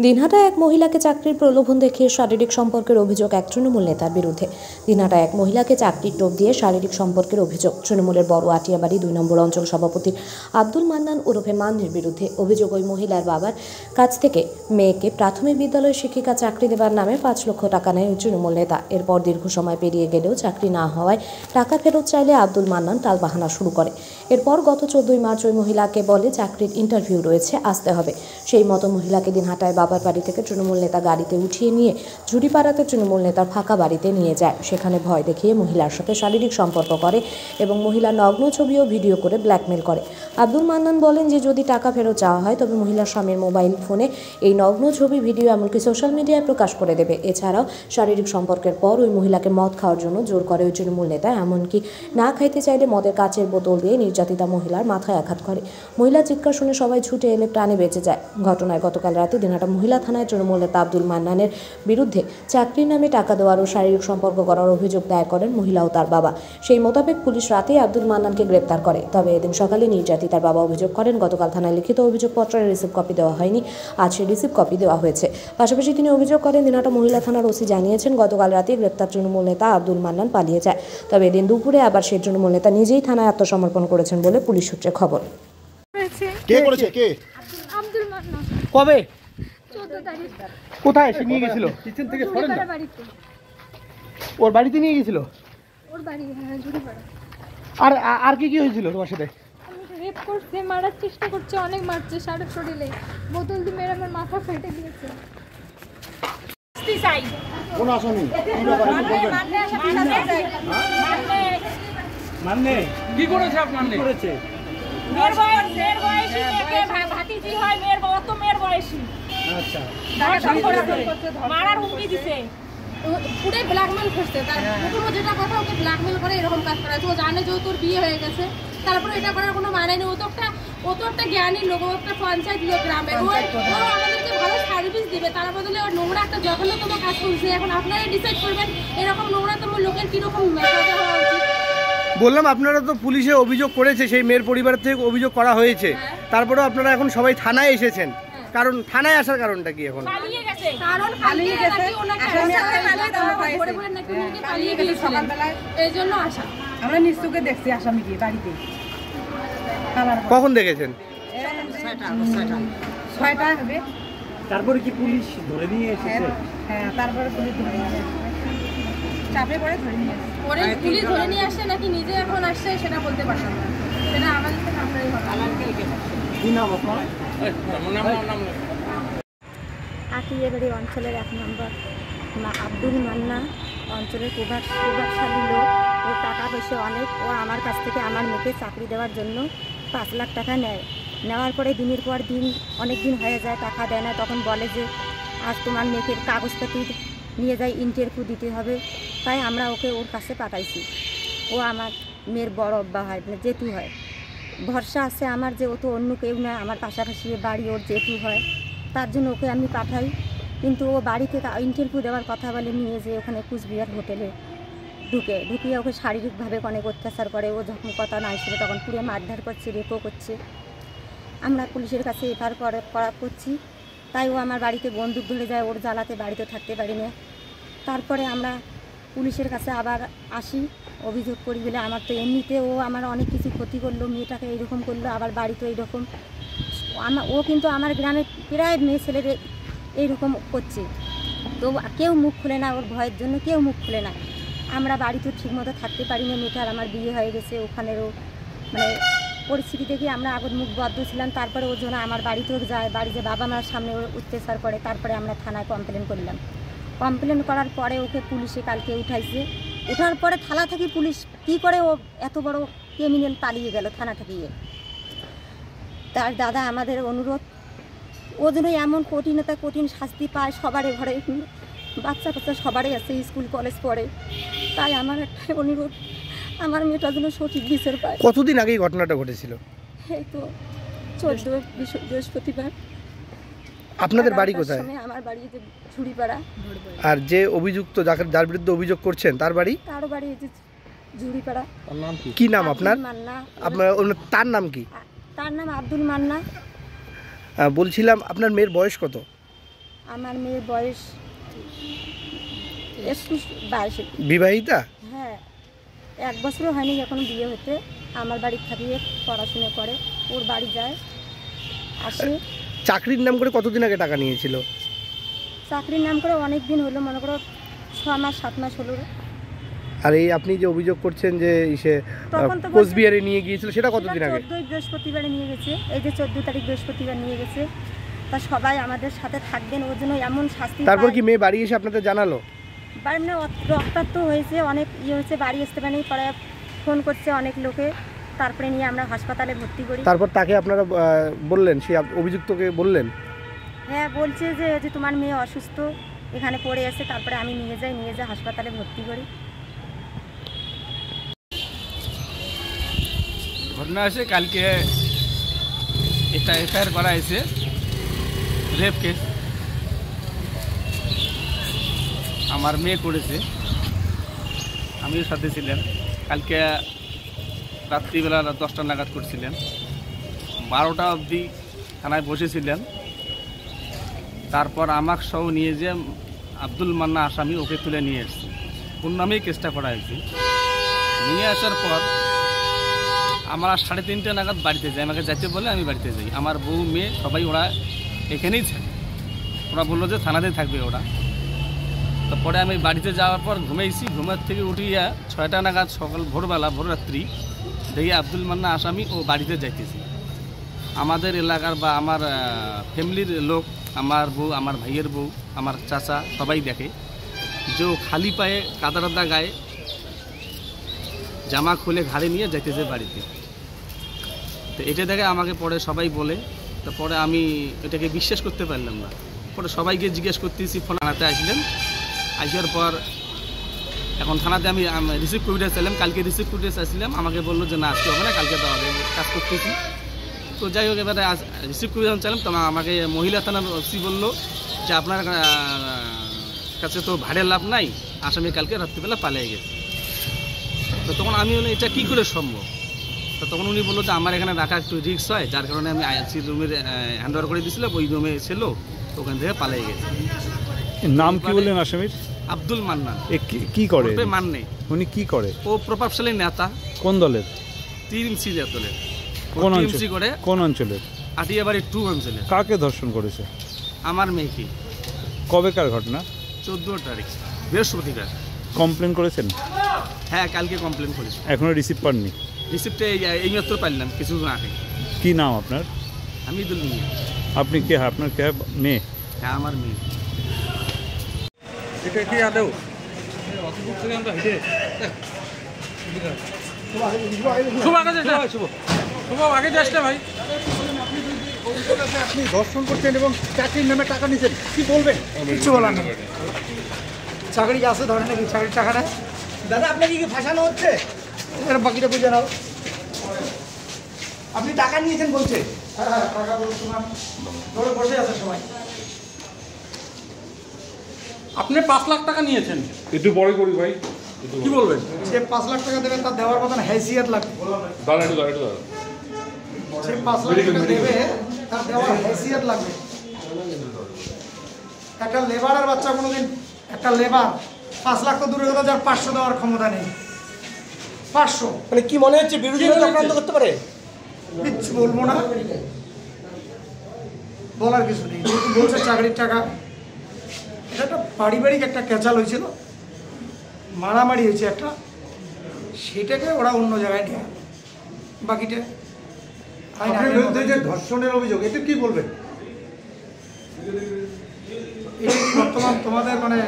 দিনহাটায় এক মহিলাকে চাকরির প্রলোভন দেখিয়ে শারীরিক সম্পর্কের অভিযোগ এক তৃণমূল নেতার বিরুদ্ধে। দিনহাটায় এক মহিলাকে চাকরির টোপ দিয়ে শারীরিক সম্পর্কের অভিযোগ তৃণমূলের বড় আটিয়াবাড়ি ২ নম্বর অঞ্চল সভাপতি আব্দুল মান্নান ওরফে মান্নির বিরুদ্ধে। অভিযোগ, ওই মহিলার বাবার কাছ থেকে মেয়েকে প্রাথমিক বিদ্যালয়ের শিক্ষিকা চাকরি দেওয়ার নামে ৫ লক্ষ টাকা নেয় ওই তৃণমূল নেতা। এরপর দীর্ঘ সময় পেরিয়ে গেলেও চাকরি না হওয়ায় টাকা ফেরত চাইলে আব্দুল মান্নান টালবাহানা শুরু করে। এরপর গত ১৪ মার্চ ওই মহিলাকে বলে চাকরির ইন্টারভিউ রয়েছে, আসতে হবে। সেই মতো মহিলাকে দিনহাটায় বাবার বাড়ি থেকে তৃণমূল নেতা গাড়িতে উঠিয়ে নিয়ে ঝুড়িপাড়াতে তৃণমূল নেতার ফাঁকা বাড়িতে নিয়ে যায়। সেখানে ভয় দেখিয়ে মহিলার সাথে শারীরিক সম্পর্ক করে এবং মহিলার নগ্ন ছবি ও ভিডিও করে ব্ল্যাকমেল করে। আব্দুল মান্নান বলেন যে যদি টাকা ফেরত চাওয়া হয় তবে মহিলার স্বামীর মোবাইল ফোনে এই নগ্ন ছবি, ভিডিও এমনকি সোশ্যাল মিডিয়ায় প্রকাশ করে দেবে। এছাড়াও শারীরিক সম্পর্কের পর ওই মহিলাকে মদ খাওয়ার জন্য জোর করে ওই তৃণমূল নেতা, এমনকি না খাইতে চাইলে মদের কাচের বোতল দিয়ে নির্যাতিতা মহিলার মাথায় আঘাত করে। মহিলার চিৎকার শুনে সবাই ছুটে এলে প্রাণে বেঁচে যায়। ঘটনায় গতকাল রাতে দিনহাটা মহিলা থানায় তৃণমূল নেতা আব্দুল মান্নানের বিরুদ্ধে চাকরির নামে টাকা দেওয়ার ও শারীরিক সম্পর্ক করার অভিযোগ দায়ের করেন মহিলা ও তার বাবা। সেই মোতাবেক পুলিশ রাতেই আব্দুল মান্নানকে গ্রেপ্তার করে। তবে এদিন সকালে নির্যাতিতার বাবা অভিযোগ করেন গতকাল থানায় লিখিত অভিযোগপত্রের রিসিভ কপি দেওয়া হয়নি, আজ সেই রিসিভ কপি দেওয়া হয়েছে। পাশাপাশি তিনি অভিযোগ করেন দিনহাটা মহিলা থানার ওসি জানিয়েছেন গতকাল রাতে গ্রেপ্তার তৃণমূল নেতা আব্দুল মান্নান পালিয়ে যায়। তবে এদিন দুপুরে আবার সেই তৃণমূল নেতা নিজেই থানায় আত্মসমর্পণ করেছেন বলে পুলিশ সূত্রে খবর। কে করেছে? কে? আব্দুল মান্নান। কবে? 14 তারিখ। কোথায় এসে নিয়ে গেছিল? কিচেন থেকে সরেন না। বাড়িতে। ওর বাড়িতে নিয়ে গেছিল? ওর বাড়ি, হ্যাঁ, ঝুড়িপাড়া। আর আর কি কি হয়েছিল তোমার সাথে? রেপ করছে, মারার চেষ্টা করছে, অনেক মারছে, সারা শরীরে বোতল দিয়ে মেরে আমার মাথা ফেটে দিয়েছে। কোন আসামি? মান্নে কি করেছে? আপনার করেছে মেয়ের বয়সী মেয়েকে ভাতিজি হয়, মেয়ের বউ তো মেয়ের বয়সী। আচ্ছা, মারার হুমকি দিছে, পুরো ব্ল্যাকমেল করছে। তার প্রথমে যেটা কথা, ওকে ব্ল্যাকমেল করে এরকম কাজ করা। ও জানে যে তোর বিয়ে হয়ে গেছে, তারপরে এটা করার কোনো মানে নেই। ও তো একটা জ্ঞানী লোক, ও একটা পঞ্চায়েত লোক গ্রামের। ও আমাদেরকে ভালো সার্ভিস দিবে, তার বদলে ওর নোংরা একটা জঘন্যতম কাজ করছে। এখন আপনারাই ডিসাইড করবেন এরকম নোংরাতম লোকের কিরকম মেসেজ হওয়া উচিত। বললাম আপনারা তো পুলিশে অভিযোগ করেছে, সেই মেয়ের পরিবার থেকে অভিযোগ করা হয়েছে, তারপরেও আপনারা এখন সবাই থানায় এসেছেন। কারণ থানায় আসার কারণটা কি? এখন পালিয়ে গেছে, কারণ পালিয়ে গেছে, পালিয়ে গিয়েছিল সকালবেলায়, এই জন্য আসা। আমরা নিশ্চয়ই দেখছি আসামিকে বাড়িতে। কখন দেখেছেন? 6টা হবে। তারপরে কি পুলিশ ধরে নিয়ে এসেছে? হ্যাঁ, তারপরে পুলিশ ধরে নিয়ে আসছে, চাপে পড়ে ধরে নিয়ে আসছে। ওরে পুলিশ ধরে নিয়ে আসছে নাকি নিজে এখন আসছে সেটা বলতে পারতাম না, সেটা আমাদের থেকে আপনারই হবে। কি নাম আপনার? আটিয়াবাড়ি অঞ্চলের 1 নম্বর আব্দুল মান্না অঞ্চলের প্রভাবশালী লোক। ও টাকা পয়সা অনেক। ও আমার কাছ থেকে আমার মেয়েকে চাকরি দেওয়ার জন্য 5 লাখ টাকা নেয়। নেওয়ার পরে দিনের পর দিন, অনেক দিন হয়ে যায়, টাকা দেয় না। তখন বলে যে আজ তোমার মেয়েকে কাগজপাতি নিয়ে যাই, ইন্টারভিউ দিতে হবে। তাই আমরা ওকে ওর কাছে পাঠাইছি। ও আমার মেয়ের বড় অব্বা হয়, মানে জেঠু হয়। ভরসা আছে আমার যে ও তো অন্য কেউ না, আমার পাশাপাশি বাড়ি, ওর জেঠু হয়, তার জন্য ওকে আমি পাঠাই। কিন্তু ও বাড়িতে ইন্টারভিউ দেওয়ার কথা বলে নিয়ে যে ওখানে কুচবিহার হোটেলে ঢুকিয়ে ওকে শারীরিকভাবে অনেক অত্যাচার করে। ও যখন কথা না আসলে তখন পুরো মারধর করছে, রেপও করছে। আমরা পুলিশের কাছে এফআইআর করা করছি। তাই ও আমার বাড়িতে বন্দুক ধরে যায়, ওর জ্বালাতে বাড়িতে থাকতে পারি না। তারপরে আমরা পুলিশের কাছে আবার আসি, অভিযোগ করি বলে আমার তো এমনিতে ও আমার অনেক কিছু ক্ষতি করলো, মেয়েটাকে এইরকম করলো, আবার বাড়িতে এইরকম। ও কিন্তু আমার গ্রামে প্রায় মেয়ে ছেলের এইরকম করছে, তো কেউ মুখ খুলে না। ওর ভয়ের জন্য কেউ মুখ খুলে না। আমরা বাড়িতে ঠিকমতো থাকতে পারি না। মেয়েটার আমার বিয়ে হয়ে গেছে, ওখানেরও মানে পরিস্থিতি দেখে আমরা আগত মুখ বদ্ধ ছিলাম। তারপরে ওর জন্য আমার বাড়িতেও যায়, বাড়িতে বাবা মার সামনে ওর অত্যাচার করে। তারপরে আমরা থানায় কমপ্লেন করলাম। কমপ্লেন করার পরে ওকে পুলিশে কালকে উঠাইছে। ওঠার পরে থানা থেকে পুলিশ কী করে ও এত বড় ক্রিমিনাল পালিয়ে গেল থানা থেকে। তার দাদা আমাদের অনুরোধ, ও যেন এমন কঠিন শাস্তি পায়। সবারই ঘরে বাচ্চা সবারই আছে, স্কুল কলেজ পড়ে। তাই আমার একটা অনুরোধ, আমার মেয়েটা যেন সঠিক বিচার পায়। কতদিন আগে ঘটনাটা ঘটেছিল? এই তো 14 বৃহস্পতিবার। আপনাদের বাড়ি কোথায়? আমার বাড়ি ঝুড়িপাড়া। আর যে অভিযুক্ত, যার বিরুদ্ধে অভিযোগ করছেন, তার বাড়ি? তারও বাড়ি ঝুড়িপাড়া। কি নাম আপনার? মান্না। আপনার তার নাম কি? তার নাম আব্দুল মান্না। বলছিলাম আপনার মেয়ের বয়স কত? আমার মেয়ের বয়স 21-22। বিবাহিতা? হ্যাঁ, 1 বছরও হয়নি এখনো বিয়ে হতে। আমার বাড়ি থাকিয়ে পড়াশোনা করে, ওর বাড়ি যায় আসে। চাকরির নাম করে কতদিন আগে টাকা নিয়েছিল? চাকরির নাম করে অনেক দিন হলো, মনে করো 6 মাস 7 মাস হলো। আর এই আপনি যে অভিযোগ করছেন যে সে তখন তো কোচবিহারে নিয়ে গিয়েছিল, সেটা কতদিন আগে? 14 বৃহস্পতিবারে নিয়ে গেছে। এই যে 14 তারিখ বৃহস্পতিবার নিয়ে গেছে। তা সবাই আমাদের সাথে থাকবেন, ওর জন্য এমন শাস্তি। তারপর কি মেয়ে বাড়ি এসে আপনাদের জানালো? বাড়ি মানে রক্তাক্ত হয়েছে, অনেক হয়েছে, বাড়ি আসতে পারেনি, পরে ফোন করছে অনেক লোকে, তারপরে নিয়ে আমরা হাসপাতালে ভর্তি করি। তারপর তাকে আপনারা বললেন, সেই অভিযুক্তকে বললেন? হ্যাঁ, বলছে যে তোমার মেয়ে অসুস্থ, এখানে পড়ে আছে। তারপরে আমি নিয়ে যাই হাসপাতালে ভর্তি করি। ঘটনা আছে কালকে একটা এফআইআর করা হয়েছে, রেপ কেস। আমার মেয়ে করেছে, আমিও সাথে ছিলাম। কালকে রাত্রিবেলা 10টা নাগাদ করছিলেন, 12টা অবধি থানায় বসেছিলেন। তারপর আমাকে সহ নিয়ে যে আব্দুল মান্না আসামি, ওকে তুলে নিয়ে এসেছি। ওর নামেই কেসটা করা হয়েছে। নিয়ে আসার পর আমরা 3:30 নাগাদ বাড়িতে যাই। আমাকে যাইতে বলে আমি বাড়িতে যাই। আমার বউ মেয়ে সবাই ওরা এখানেই থাকে। ওরা বললো যে থানাতেই থাকবে ওরা। তারপরে আমি বাড়িতে যাওয়ার পর ঘুমাইছি। ঘুমার থেকে উঠিয়া 6টা নাগাদ সকাল ভোরবেলা ভোররাত্রি দেখি আব্দুল মান্না আসামি ও বাড়িতে যাইতেছি। আমাদের এলাকার বা আমার ফ্যামিলির লোক, আমার বউ, আমার ভাইয়ের বউ, আমার চাচা সবাই দেখে যে ও খালি পায়ে কাদা গায়ে জামা খুলে ঘাড়ে নিয়ে যাইতেছে বাড়িতে। তো এটা দেখে আমাকে পরে সবাই বলে, তারপরে আমি এটাকে বিশ্বাস করতে পারলাম না। পরে সবাইকে জিজ্ঞেস করতেছি, ফোন থানাতে আসলেন। আসার পর এখন থানাতে আমি রিসিভ করে চাইলাম, কালকে রিসিভ করে চাইছিলাম। আমাকে বললো যে না, আজকে হবে না, কালকে দেওয়া হবে, কাজ করতেছি। তো যাই হোক, এবারে রিসিভ করে চাইলাম। তো আমাকে মহিলা থানার ওসি বললো যে আপনার কাছে তো ভাড়ের লাভ নাই, আসামি কালকে রাত্রিবেলা পালিয়ে গেছে। তো তখন আমি এটা কী করে সম্ভব? তো তখন উনি বললো যে আমার এখানে রাখা একটু রিস্ক হয়, যার কারণে আমি আইসি রুমের হ্যান্ড ওভার করে দিয়েছিলাম। ওই রুমে ছিল, ওখান থেকে পালিয়ে গেছে। নাম কি বললেন আসামির? আব্দুল মান্নান। কি করে? মান্নে। উনি কি করে? ও প্রভাবশালী নেতা। কোন দলের? টিএমসি দলের। কোন অঞ্চলে করে? কোন অঞ্চলের? আটিয়াবাড়ি 2 অঞ্চলে। কাকে ধর্ষণ করেছে? আমার মেয়েকে। কবেকার ঘটনা? 14 তারিখ বৃহস্পতিবার। কমপ্লেন করেছেন? হ্যাঁ, কালকে কমপ্লেন করেছি। এখনো রিসিভ পাননি? রিসিপ্টে এইমাত্র পাইলাম কিছুক্ষণ আগে। কি নাম আপনার? হামিদুল মিয়া। আপনি কে? আপনার কে মেয়ে? হ্যাঁ, আমার মেয়ে। এটা কি আদৌ আপনি ধর্ষণ করছেন এবং চাকরির নামে টাকা নিচ্ছেন, কি বলবেন? কিছু বলার না। চাকরি আছে ধরেন নাকি চাকরির টাকা নেয়? দাদা, আপনাকে কি ফাঁসানো হচ্ছে? এর বাকিটা বুঝে নাও। আপনি টাকা নিয়েছেন বলছে? হ্যাঁ, টাকা বলছিলাম, ধরে বসে আছে সবাই। আপনি 5 লাখ টাকা নিয়েছেন? একটু পরে করি ভাই, কি বলবেন? যে 5 লাখ টাকা দেবে তার দেওয়ার মতন হাইসিয়াত লাগবে। যে 5 লাখ টাকা দেবে তার দেওয়ার হাইসিয়াত লাগবে। একটা লেবারের বাচ্চা কোনোদিন, একটা লেবার 5 লাখ তো দূরের কথা, যার 500 দেওয়ার ক্ষমতা নেই। 500 মানে কি মনে হচ্ছে বিরোধীরা চক্রান্ত করতে পারে? কিছু বলবো না, বলার কিছু নেই। যেহেতু বলছে চাকরির টাকা, এটা একটা পারিবারিক একটা ক্যাচাল হয়েছিল, মারামারি হয়েছে একটা, সেটাকে ওরা অন্য জায়গায় নিয়ে, বাকিটা আপনার বিরুদ্ধে যে ধর্ষণের অভিযোগ, এতে কি বলবেন? এটা কি বর্তমান তোমাদের মানে